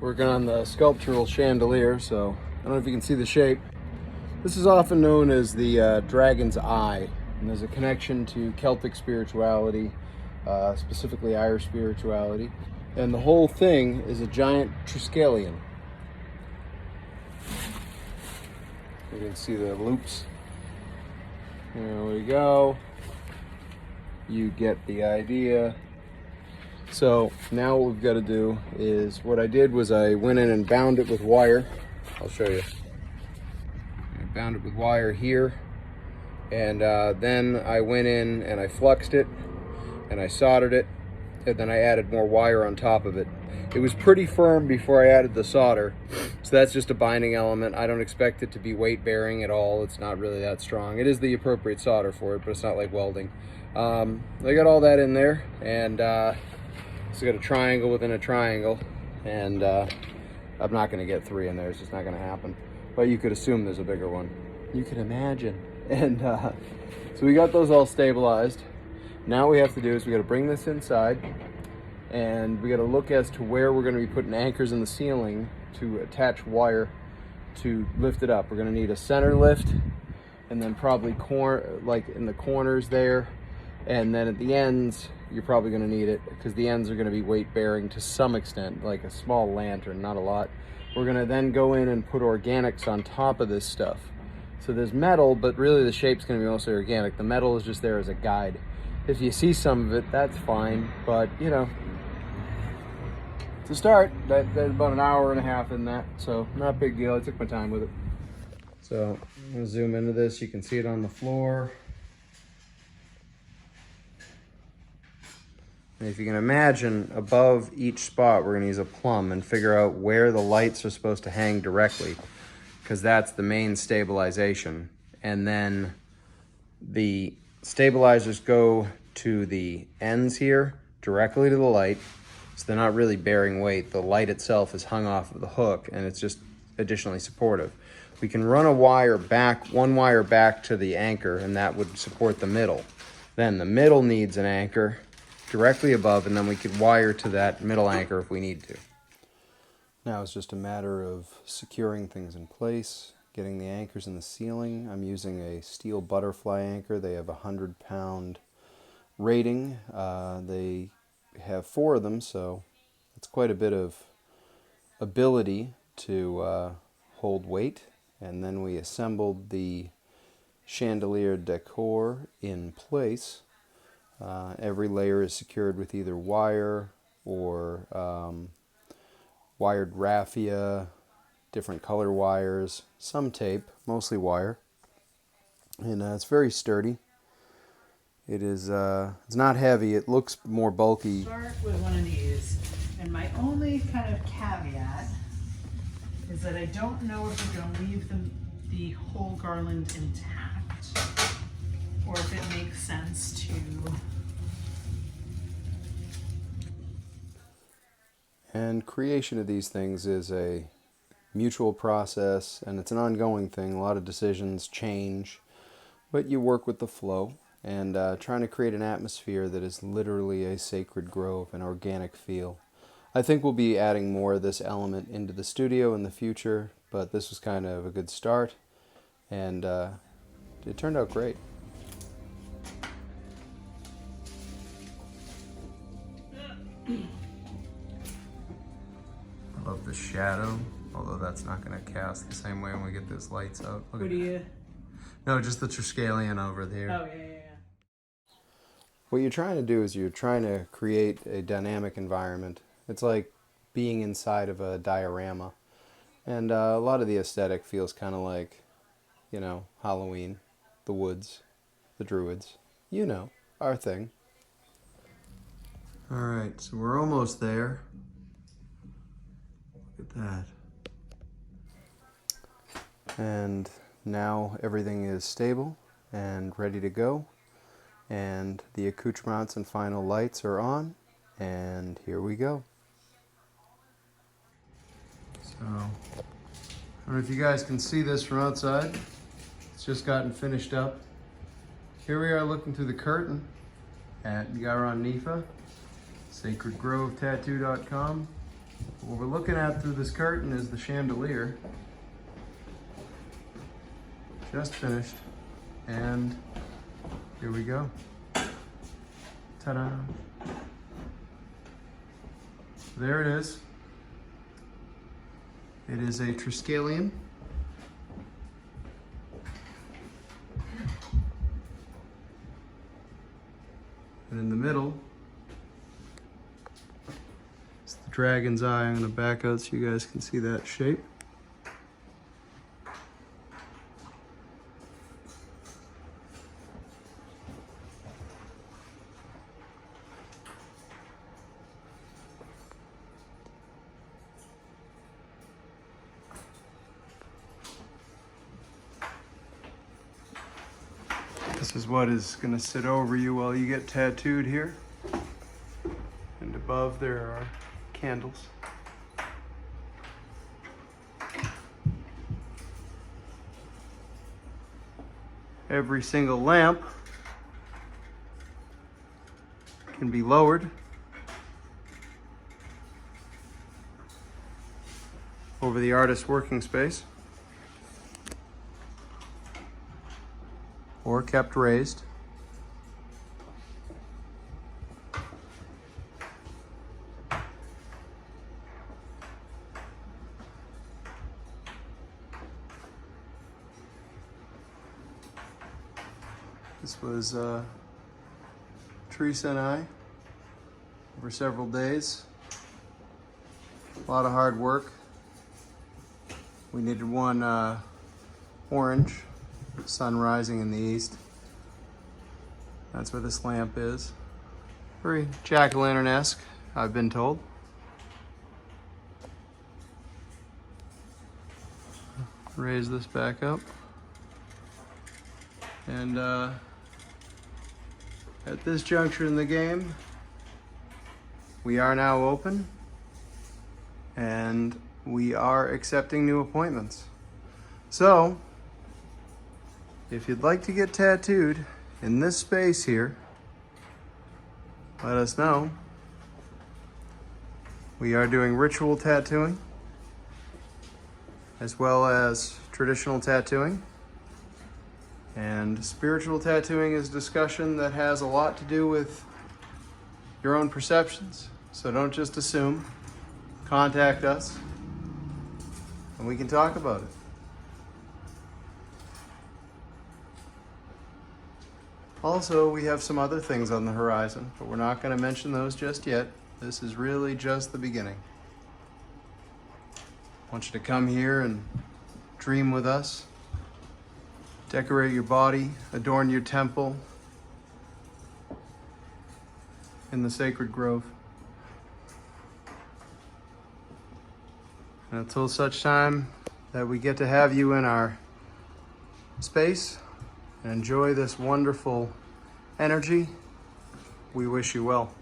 working on the sculptural chandelier, so I don't know if you can see the shape. This is often known as the dragon's eye, and there's a connection to Celtic spirituality, specifically Irish spirituality, and the whole thing is a giant triskelion. You can see the loops. There we go. You get the idea. So now what we've got to do is, what I did was I went in and bound it with wire. I'll show you. I bound it with wire here, and then I went in and I fluxed it and I soldered it, and then I added more wire on top of it. It was pretty firm before I added the solder, so that's just a binding element. I don't expect it to be weight bearing at all. It's not really that strong. It is the appropriate solder for it, but it's not like welding. I got all that in there, and so I got a triangle within a triangle, and I'm not going to get 3 in there. It's just not going to happen. But you could assume there's a bigger one. You can imagine. And so we got those all stabilized. Now what we have to do is we got to bring this inside, and we got to look as to where we're going to be putting anchors in the ceiling to attach wire to lift it up. We're going to need a center lift, and then probably like in the corners there, and then at the ends you're probably going to need it because the ends are going to be weight bearing to some extent, like a small lantern, not a lot. We're going to then go in and put organics on top of this stuff. So there's metal, but really the shape's going to be mostly organic. The metal is just there as a guide. If you see some of it, that's fine, but you know, to start, that's about an hour and a half in that, so not a big deal. I took my time with it. So I'm going to zoom into this. You can see it on the floor. And if you can imagine, above each spot, we're going to use a plumb and figure out where the lights are supposed to hang directly, because that's the main stabilization. And then the stabilizers go to the ends here, directly to the light, so they're not really bearing weight. The light itself is hung off of the hook, and it's just additionally supportive. We can run a wire back, one wire back to the anchor, and that would support the middle. Then the middle needs an anchor directly above, and then we could wire to that middle anchor if we need to. Now it's just a matter of securing things in place, getting the anchors in the ceiling. I'm using a steel butterfly anchor. They have a 100-pound rating. They have 4 of them, so it's quite a bit of ability to hold weight. And then we assembled the chandelier decor in place. Every layer is secured with either wire or wired raffia, different color wires, some tape, mostly wire, and it's very sturdy. It is, it's not heavy. It looks more bulky. Start with one of these, and my only kind of caveat is that I don't know if we're going to leave the whole garland intact, or if it makes sense to. And creation of these things is a mutual process, and it's an ongoing thing. A lot of decisions change, but you work with the flow, and trying to create an atmosphere that is literally a sacred grove, an organic feel. I think we'll be adding more of this element into the studio in the future, but this was kind of a good start, and it turned out great. I love the shadow, although that's not going to cast the same way when we get those lights out. What do you? No, just the triskelion over there. Oh, yeah. What you're trying to do is you're trying to create a dynamic environment. It's like being inside of a diorama. And a lot of the aesthetic feels kind of like, you know, Halloween, the woods, the druids. You know, our thing. Alright, so we're almost there. Look at that. And now everything is stable and ready to go. And the accoutrements and final lights are on, and here we go. So, I don't know if you guys can see this from outside. It's just gotten finished up. Here we are looking through the curtain at Yaron Nifa, sacredgrovetattoo.com. What we're looking at through this curtain is the chandelier. Just finished. And here we go. Ta-da. There it is. It is a Triskelion. And in the middle, it's the dragon's eye. I'm going to back out so you guys can see that shape. This is what is going to sit over you while you get tattooed here. And above there are candles. Every single lamp can be lowered over the artist's working space, or kept raised. This was Teresa and I over several days. A lot of hard work. We needed one orange, sun rising in the east. That's where this lamp is. Very jack-o'-lantern-esque, I've been told. Raise this back up. And at this juncture in the game, we are now open and we are accepting new appointments. So, if you'd like to get tattooed in this space here, let us know. We are doing ritual tattooing as well as traditional tattooing. And spiritual tattooing is discussion that has a lot to do with your own perceptions. So don't just assume. Contact us and we can talk about it. Also, we have some other things on the horizon, but we're not going to mention those just yet. This is really just the beginning. I want you to come here and dream with us. Decorate your body, adorn your temple in the sacred grove. And until such time that we get to have you in our space and enjoy this wonderful energy, we wish you well.